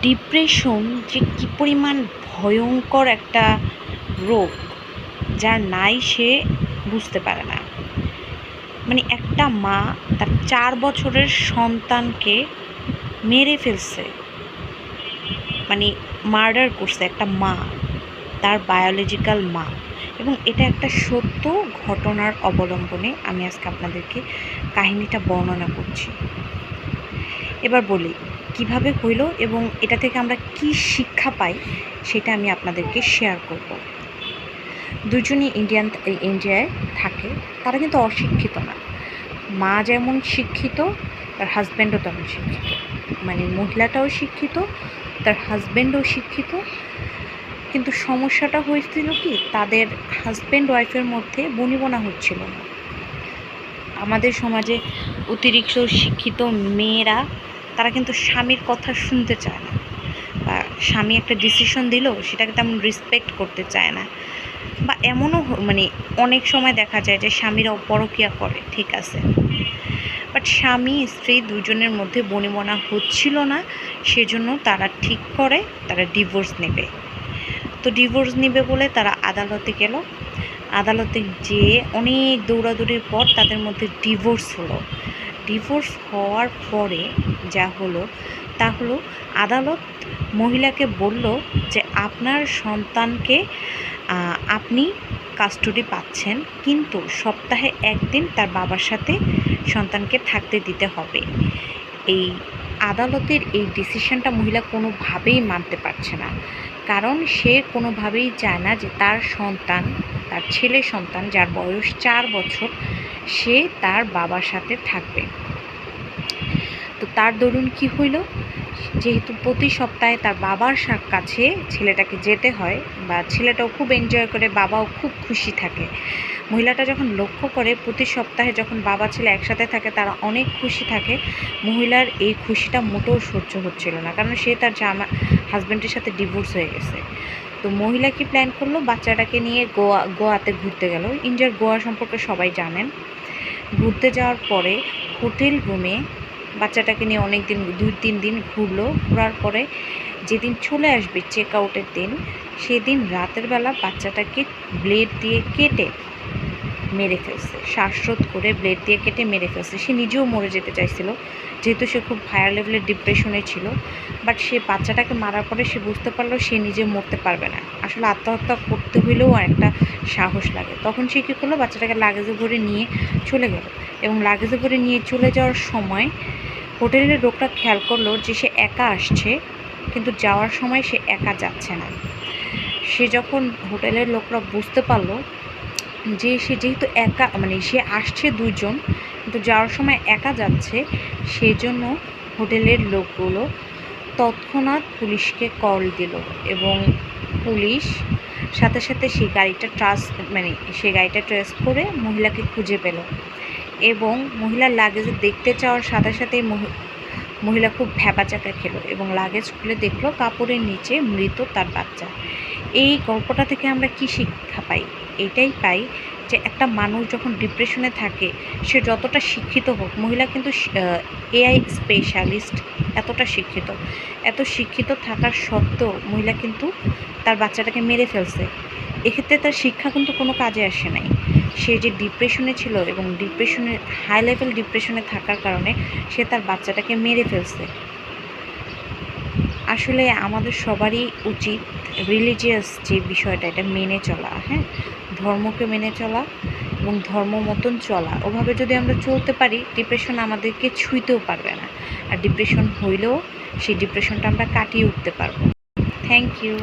Depression যে কী পরিমাণ ভয়ঙ্কর একটা রোগ, যার নাই সে বুঝতে পারে না। মানে একটা মা তার 4 বছরের সন্তানকে মেরে ফেলছে, মানে মার্ডার করছে একটা মা, তার বায়োলজিক্যাল মা। এবং এটা একটা সত্য ঘটনার অবলম্বনে আমি আজকে আপনাদেরকে কাহিনীটা বর্ণনা করছি। এবার বলি কিভাবে হইল এবং এটা থেকে আমরা কি শিক্ষা পাই সেটা আমি আপনাদেরকে শেয়ার করব। দুজনই ইন্ডিয়ায় থাকে, তারা কিন্তু অশিক্ষিত না। মা যেমন শিক্ষিত, তার হাজব্যান্ডও তেমন শিক্ষিত। মানে মহিলাটাও শিক্ষিত, তার হাজব্যান্ডও শিক্ষিত। কিন্তু সমস্যাটা হয়েছিল কি, তাদের হাজব্যান্ড ওয়াইফের মধ্যে বনিবনা হচ্ছিল না। আমাদের সমাজে অতিরিক্ত শিক্ষিত মেয়েরা তারা কিন্তু স্বামীর কথা শুনতে চায় না, বা স্বামী একটা ডিসিশন দিল সেটাকে তেমন রেসপেক্ট করতে চায় না। বা এমনও মানে অনেক সময় দেখা যায় যে স্বামীরা পরকীয়া করে, ঠিক আছে, বাট স্বামী স্ত্রী দুজনের মধ্যে বনিবনা হচ্ছিল না, সেজন্য তারা ঠিক করে তারা ডিভোর্স নেবে। তো ডিভোর্স নেবে বলে তারা আদালতে গেল। আদালতে যেয়ে অনেক দৌড়াদৌড়ির পর তাদের মধ্যে ডিভোর্স হলো। ডিভোর্স হওয়ার পরে যা হলো তা হলো, আদালত মহিলাকে বলল যে আপনার সন্তানকে আপনি কাস্টডি পাচ্ছেন, কিন্তু সপ্তাহে একদিন তার বাবার সাথে সন্তানকে থাকতে দিতে হবে। এই আদালতের এই ডিসিশনটা মহিলা কোনোভাবেই মানতে পারছে না, কারণ সে কোনোভাবেই চায় না যে তার সন্তান, তার ছেলে সন্তান যার বয়স 4 বছর, সে তার বাবার সাথে থাকবে। তো তার দরুন কি হইল, যেহেতু প্রতি সপ্তাহে তার বাবার কাছে ছেলেটাকে যেতে হয়, বা ছেলেটাও খুব এনজয় করে, বাবাও খুব খুশি থাকে। মহিলাটা যখন লক্ষ্য করে প্রতি সপ্তাহে যখন বাবা ছেলে একসাথে থাকে তারা অনেক খুশি থাকে, মহিলার এই খুশিটা মোটেও সহ্য হচ্ছিল না, কারণ সে তার হাজব্যান্ডের সাথে ডিভোর্স হয়ে গেছে। তো মহিলা কি প্ল্যান করলো, বাচ্চাটাকে নিয়ে গোয়াতে ঘুরতে গেল। ইন্ডিয়ার গোয়া সম্পর্কে সবাই জানেন। ঘুরতে যাওয়ার পরে হোটেল রুমে বাচ্চাটাকে নিয়ে অনেক দিন 2-3 দিন ঘুরলো। ঘোরার পরে যেদিন চলে আসবে চেক আউটের দিন, সেদিন রাতের বেলা বাচ্চাটাকে ব্লেড দিয়ে কেটে মেরে ফেলছে। শ্বাসরোধ করে ব্লেড দিয়ে কেটে মেরে ফেলছে। সে নিজেও মরে যেতে চাইছিল, যেহেতু সে খুব হায়ার লেভেলের ডিপ্রেশনে ছিল। বাট সে বাচ্চাটাকে মারার পরে সে বুঝতে পারলো সে নিজে মরতে পারবে না, আসলে আত্মহত্যা করতে হইলেও একটা সাহস লাগে। তখন সে কী করলো, বাচ্চাটাকে লাগেজে ভরে নিয়ে চলে গেল। এবং লাগেজে ভরে নিয়ে চলে যাওয়ার সময় হোটেলের লোকটা খেয়াল করলো যে সে একা আসছে, কিন্তু যাওয়ার সময় সে একা যাচ্ছে না। সে যখন হোটেলের লোকরা বুঝতে পারলো যে সে যেহেতু একা, মানে সে আসছে 2 জন কিন্তু যাওয়ার সময় একা যাচ্ছে, সেজন্য হোটেলের লোকগুলো তৎক্ষণাৎ পুলিশকে কল দিল। এবং পুলিশ সাথে সাথে সেই গাড়িটা ট্রেস করে মহিলাকে খুঁজে পেল। এবং মহিলার লাগেজে দেখতে চাওয়ার সাথে সাথেই মহিলা খুব ভ্যাবাচ্যাকা খেলো এবং লাগেজ খুলে দেখলো কাপড়ের নিচে মৃত তার বাচ্চা। এই গল্পটা থেকে আমরা কি শিক্ষা পাই? এটাই পাই যে একটা মানুষ যখন ডিপ্রেশনে থাকে, সে যতটা শিক্ষিত হোক, মহিলা কিন্তু এআই স্পেশালিস্ট, এত শিক্ষিত থাকার সত্ত্বেও মহিলা কিন্তু তার বাচ্চাটাকে মেরে ফেলছে। এক্ষেত্রে তার শিক্ষা কিন্তু কোনো কাজে আসে নাই। সে যে ডিপ্রেশনে ছিল এবং হাই লেভেল ডিপ্রেশনে থাকার কারণে সে তার বাচ্চাটাকে মেরে ফেলছে। আসলে আমাদের সবারই উচিত রিলিজিয়াস যে বিষয়টা, এটা মেনে চলা, হ্যাঁ, ধর্মকে মেনে চলা এবং ধর্ম মতন চলা। ওভাবে যদি আমরা চলতে পারি, ডিপ্রেশন আমাদেরকে ছুঁইতেও পারবে না। আর ডিপ্রেশন হইলেও সেই ডিপ্রেশনটা আমরা কাটিয়ে উঠতে পারবো। Thank you.